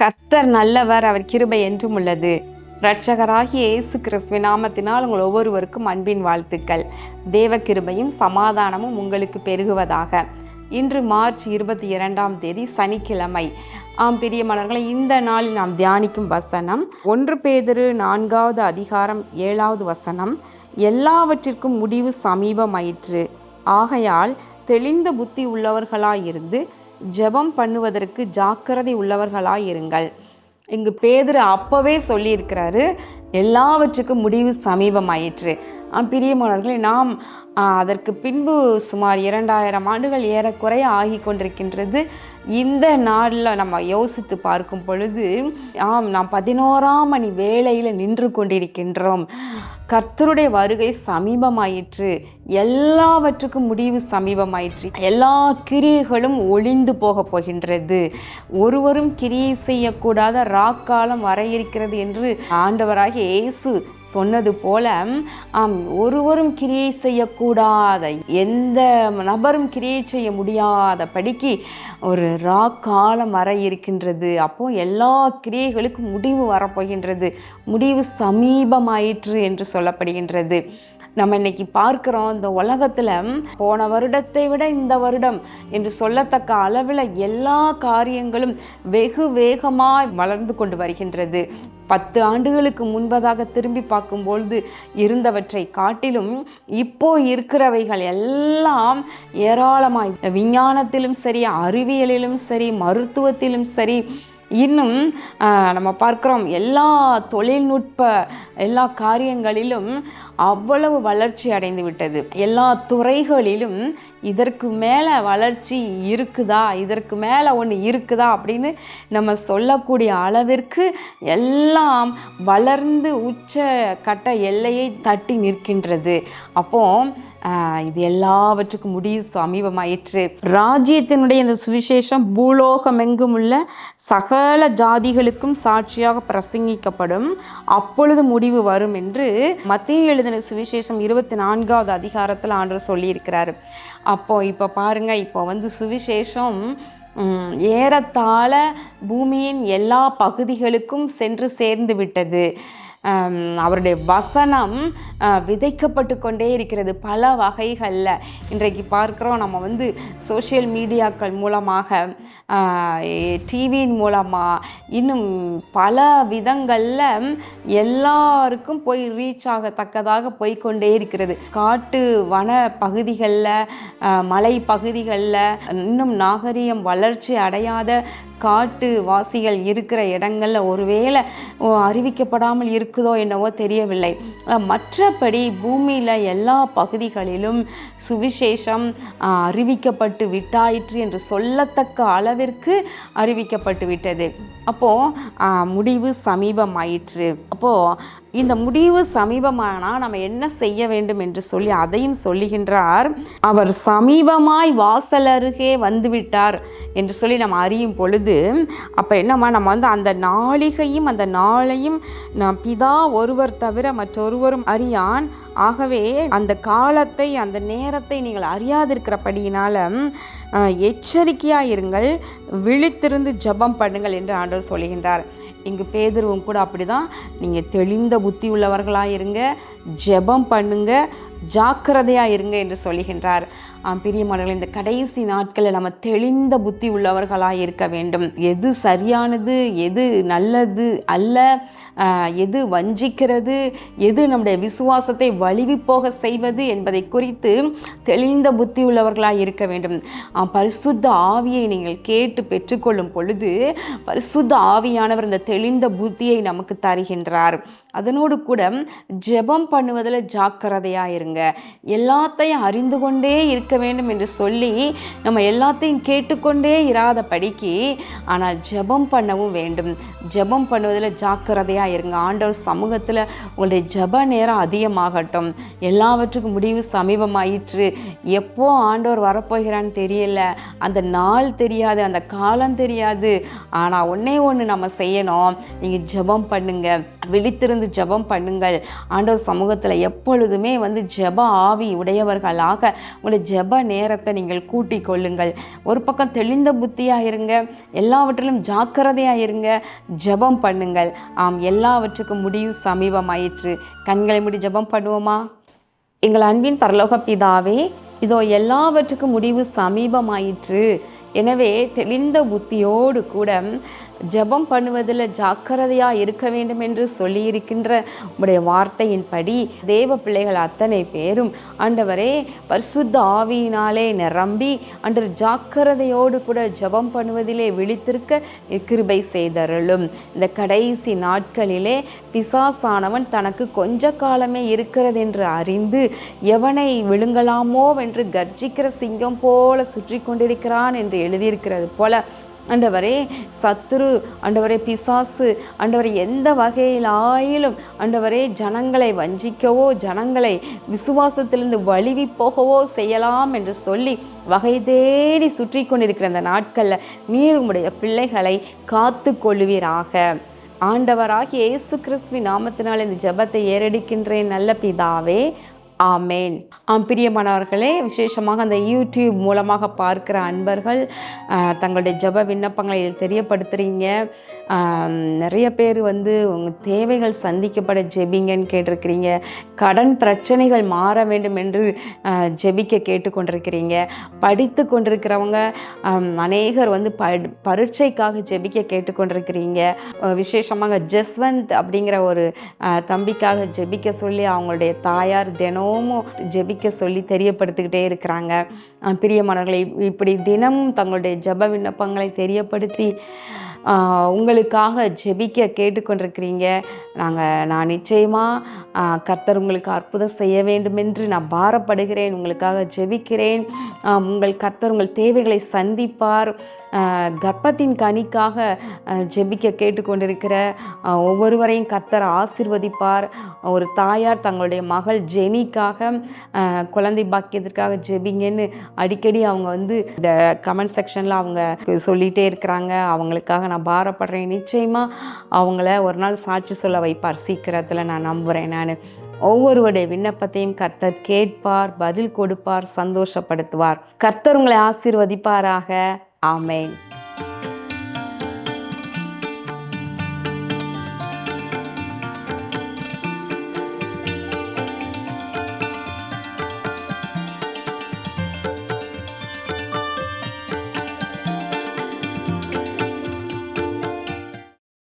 கர்த்தர் நல்லவர், அவர் கிருபை என்றும் உள்ளது. இரட்சகராகிய இயேசு கிறிஸ்துவின் நாமத்தினால் உங்கள் ஒவ்வொருவருக்கும் அன்பின் வாழ்த்துக்கள். தேவ கிருபையும் சமாதானமும் உங்களுக்கு பெருகுவதாக. இன்று மார்ச் 22ஆம் தேதி சனிக்கிழமை. பிரியமானவர்களே, இந்த நாளில் நாம் தியானிக்கும் வசனம் 1 பேதுரு 4வது அதிகாரம் 7வது வசனம். எல்லாவற்றிற்கும் முடிவு சமீபமாயிற்று, ஆகையால் தெளிந்த புத்தி உள்ளவர்களாயிருந்து ஜெபம் பண்ணுவதற்கு ஜாக்கிரதை உள்ளவர்களாயிருங்கள். இங்கு பேதுரு அப்பவே சொல்லியிருக்கிறாரு, எல்லாவற்றுக்கும் முடிவு சமீபமாயிற்று. பிரியமானவர்களே, நாம் அதற்கு பின்பு சுமார் 2000 ஆண்டுகள் ஏறக்குறைய ஆகி கொண்டிருக்கின்றது. இந்த நாளில் நம்ம யோசித்து பார்க்கும் பொழுது நாம் 11ஆம் மணி வேளையில் நின்று கொண்டிருக்கின்றோம். கர்த்தருடைய வருகை சமீபமாயிற்று, எல்லாவற்றுக்கும் முடிவு சமீபமாயிற்று. எல்லா கிரியைகளும் ஒளிந்து போக போகின்றது. ஒருவரும் கிரியை செய்யக்கூடாத ராக்காலம் வர இருக்கிறது என்று ஆண்டவராகிய இயேசு சொன்னது போல ஒருவரும் கிரியை செய்யக்கூடாத, எந்த நபரும் கிரியை செய்ய முடியாத படிக்கு ஒரு காலம் வர இருக்கின்றது. அப்போ எல்லா கிரியைகளுக்கும் முடிவு வரப்போகின்றது, முடிவு சமீபமாயிற்று என்று சொல்லப்படுகின்றது. நம்ம இன்னைக்கு பார்க்குறோம், இந்த உலகத்தில் போன வருடத்தை விட இந்த வருடம் என்று சொல்லத்தக்க அளவில் எல்லா காரியங்களும் வெகு வேகமாக வளர்ந்து கொண்டு வருகின்றது. 10 ஆண்டுகளுக்கு முன்பதாக திரும்பி பார்க்கும்பொழுது இருந்தவற்றை காட்டிலும் இப்போ இருக்கிறவைகள் எல்லாம் ஏராளமாய், விஞ்ஞானத்திலும் சரி, அறிவியலிலும் சரி, மருத்துவத்திலும் சரி, இன்னும் நம்ம பார்க்குறோம் எல்லா தொழில்நுட்ப எல்லா காரியங்களிலும் அவ்வளவு வளர்ச்சி அடைந்து விட்டது. எல்லா துறைகளிலும் இதற்கு மேலே வளர்ச்சி இருக்குதா, இதற்கு மேலே ஒன்று இருக்குதா அப்படின்னு நம்ம சொல்லக்கூடிய அளவிற்கு எல்லாம் வளர்ந்து உச்ச கட்ட எல்லையை தட்டி நிற்கின்றது. அப்போ இது எல்லாவற்றுக்கும் முடிவு சமீபமாயிற்று. ராஜ்யத்தினுடைய இந்த சுவிசேஷம் பூலோகமெங்கும் உள்ள சகல ஜாதிகளுக்கும் சாட்சியாக பிரசங்கிக்கப்படும், அப்பொழுது முடிவு வரும் என்று மத்தேயு எழுதின சுவிசேஷம் 24வது அதிகாரத்தில் ஆண்டவர் சொல்லியிருக்கிறாரு. இப்போ பாருங்க, இப்போ சுவிசேஷம் ஏறத்தாழ பூமியின் எல்லா பகுதிகளுக்கும் சென்று சேர்ந்து விட்டது. அவருடைய வசனம் விதைக்கப்பட்டு கொண்டே இருக்கிறது பல வகைகளில். இன்றைக்கு பார்க்குறோம், நம்ம சோஷியல் மீடியாக்கள் மூலமாக, டிவியின் மூலமாக, இன்னும் பல விதங்களில் எல்லாருக்கும் போய் ரீச் ஆகத்தக்கதாக போய்கொண்டே இருக்கிறது. காட்டு வன பகுதிகளில், மலை பகுதிகளில், இன்னும் நாகரிகம் வளர்ச்சி அடையாத காட்டு வாசிகள் இருக்கிற இடங்களில் ஒருவேளை அறிவிக்கப்படாமல் இருக்குதோ என்னவோ தெரியவில்லை. மற்றபடி பூமியில் எல்லா பகுதிகளிலும் சுவிசேஷம் அறிவிக்கப்பட்டு விட்டாயிற்று என்று சொல்லத்தக்க அளவிற்கு அறிவிக்கப்பட்டு விட்டது. அப்போது முடிவு சமீபமாயிற்று. அப்போது இந்த முடிவு சமீபமானால் நம்ம என்ன செய்ய வேண்டும் என்று சொல்லி அதையும் சொல்லுகின்றார். அவர் சமீபமாய் வாசல் அருகே வந்துவிட்டார் என்று சொல்லி நம்ம அறியும் பொழுது, அப்போ என்னம்மா, நம்ம அந்த நாளிகையும் அந்த நாளையும் பிதா ஒருவர் தவிர மற்றொருவரும் அறியான். ஆகவே அந்த காலத்தை, அந்த நேரத்தை நீங்கள் அறியாதிருக்கிறபடியினால எச்சரிக்கையாக இருங்கள், விழித்திருந்து ஜெபம் பண்ணுங்கள் என்று ஆண்டவர் சொல்லுகின்றார். இங்கு பேதுருவும் கூட அப்படிதான், நீங்கள் தெளிந்த புத்தி உள்ளவர்களாக இருங்க, ஜெபம் பண்ணுங்க, ஜாக்கிரதையாக இருங்க என்று சொல்லுகின்றார். பிரியமானவர்களே, இந்த கடைசி நாட்களில் நம்ம தெளிந்த புத்தி உள்ளவர்களாக இருக்க வேண்டும். எது சரியானது, எது நல்லது அல்ல, எது வஞ்சிக்கிறது, எது நம்முடைய விசுவாசத்தை வலிவி போக செய்வது என்பதை குறித்து தெளிந்த புத்தி உள்ளவர்களாக இருக்க வேண்டும். பரிசுத்த ஆவியை நீங்கள் கேட்டு பெற்றுக்கொள்ளும் பொழுது பரிசுத்த ஆவியானவர் இந்த தெளிந்த புத்தியை நமக்கு தருகின்றார். அதனோடு கூட ஜெபம் பண்ணுவதில் ஜாக்கிரதையாக இருங்க. எல்லாத்தையும் அறிந்து கொண்டே இருக்க வேண்டும் என்று சொல்லி நம்ம எல்லாத்தையும் கேட்டுக்கொண்டே இராத படிக்கு, ஆனால் ஜெபம் பண்ணவும் வேண்டும். ஜெபம் பண்ணுவதில் ஜாக்கிரதையாக இருங்க. ஆண்டவர் சமூகத்தில் உங்களுடைய ஜெப நேரம் அதிகமாகட்டும். எல்லாவற்றுக்கும் முடிவு சமீபமாயிற்று. எப்போ ஆண்டவர் வரப்போகிறான்னு தெரியல, அந்த நாள் தெரியாது, அந்த காலம் தெரியாது. ஆனால் ஒன்றே ஒன்று நம்ம செய்யணும், நீங்கள் ஜெபம் பண்ணுங்க. விழித்திருந்து ஜெபம் பண்ணுங்கள். ஆண்டவர் சமூகத்தில் எப்பொழுதுமே ஜெப ஆவி உடையவர்களாக உங்களுடைய ஜெப நேரத்தை நீங்கள் கூட்டிக் கொள்ளுங்கள். ஒரு பக்கம் தெளிந்த புத்தியாக இருங்க, எல்லாவற்றிலும் ஜாக்கிரதையாக இருங்க, ஜெபம் பண்ணுங்கள். ஆம், எல்லாவற்றுக்கும் முடிவு சமீபமாயிற்று. கண்களை மூடி ஜெபம் பண்ணுவோமா? எங்கள் அன்பின் பரலோக பிதாவே, இதோ எல்லாவற்றுக்கும் முடிவு சமீபமாயிற்று. எனவே தெளிந்த புத்தியோடு கூட ஜெபம் பண்ணுவதில் ஜாக்கிரதையாக இருக்க வேண்டும் என்று சொல்லியிருக்கின்ற உடைய வார்த்தையின்படி தேவ பிள்ளைகள் அத்தனை பேரும் ஆண்டவரே பரிசுத்த ஆவியினாலே நிரம்பி அன்று ஜாக்கிரதையோடு கூட ஜெபம் பண்ணுவதிலே விழித்திருக்க கிருபை செய்தருளும். இந்த கடைசி நாட்களிலே பிசாசானவன் தனக்கு கொஞ்ச காலமே இருக்கிறது என்று அறிந்து எவனை விழுங்கலாமோ என்று கர்ஜிக்கிற சிங்கம் போல சுற்றி கொண்டிருக்கிறான் என்று எழுதியிருக்கிறது போல ஆண்டவரே, சத்துரு ஆண்டவரே, பிசாசு ஆண்டவரே, எந்த வகையில் ஆயிலும் ஆண்டவரே ஜனங்களை வஞ்சிக்கவோ ஜனங்களை விசுவாசத்திலிருந்து வழுவி போகவோ செய்யலாம் என்று சொல்லி வகை தேடி சுற்றி கொண்டிருக்கிற அந்த நாட்களில் நீர் உம்முடைய பிள்ளைகளை காத்து கொள்ளுவீராக. ஆண்டவராகிய இயேசு கிறிஸ்துவின் நாமத்தினால் இந்த ஜெபத்தை ஏறெடுக்கின்றேன் நல்ல பிதாவே, ஆமேன். பிரியமானவர்களே, விசேஷமாக அந்த யூடியூப் மூலமாக பார்க்குற அன்பர்கள் தங்களுடைய ஜெப விண்ணப்பங்களை இதில் தெரியப்படுத்துகிறீங்க. நிறைய பேர் உங்கள் தேவைகள் சந்திக்கப்பட ஜெபிங்கன்னு கேட்டிருக்கிறீங்க. கடன் பிரச்சனைகள் மாற வேண்டும் என்று ஜெபிக்க கேட்டுக்கொண்டிருக்கிறீங்க. படித்து கொண்டிருக்கிறவங்க அநேகர் பரீட்சைக்காக ஜெபிக்க கேட்டுக்கொண்டிருக்கிறீங்க. விசேஷமாக ஜஸ்வந்த் அப்படிங்கிற ஒரு தம்பிக்காக ஜெபிக்க சொல்லி அவங்களுடைய தாயார் தினமும் ஜெபிக்க சொல்லி தெரியப்படுத்திக்கிட்டே இருக்கிறாங்க. பிரியமானவர்களை, இப்படி தினமும் தங்களுடைய ஜெப விண்ணப்பங்களை தெரியப்படுத்தி உங்களுக்காக ஜெபிக்க கேட்டுக்கொண்டிருக்கிறீங்க. நான் நிச்சயமாக கர்த்தர் உங்களுக்கு அற்புதம் செய்ய வேண்டும் என்று நான் பாரப்படுகிறேன். உங்களுக்காக ஜெபிக்கிறேன். கர்த்தர் உங்கள் தேவைகளை சந்திப்பார். கர்ப்பத்தின் கனிக்காக ஜெபிக்க கேட்டுக்கொண்டிருக்கிற ஒவ்வொருவரையும் கர்த்தர் ஆசீர்வதிப்பார். ஒரு தாயார் தங்களுடைய மகள் ஜெனிக்காக குழந்தை பாக்கியத்திற்காக ஜெபிங்கன்னு அடிக்கடி அவங்க இந்த கமெண்ட் செக்ஷனில் அவங்க சொல்லிகிட்டே இருக்கிறாங்க. அவங்களுக்காக நான் பாரப்படுறேன். நிச்சயமாக அவங்கள ஒரு நாள் சாட்சி சொல்ல வைப்பார் சீக்கிரத்தில், நான் நம்புகிறேன். நான் ஒவ்வொருவருடைய விண்ணப்பத்தையும் கர்த்தர் கேட்பார், பதில் கொடுப்பார், சந்தோஷப்படுத்துவார். கர்த்தர் உங்களை ஆசீர்வதிப்பாராக. ஆமென்.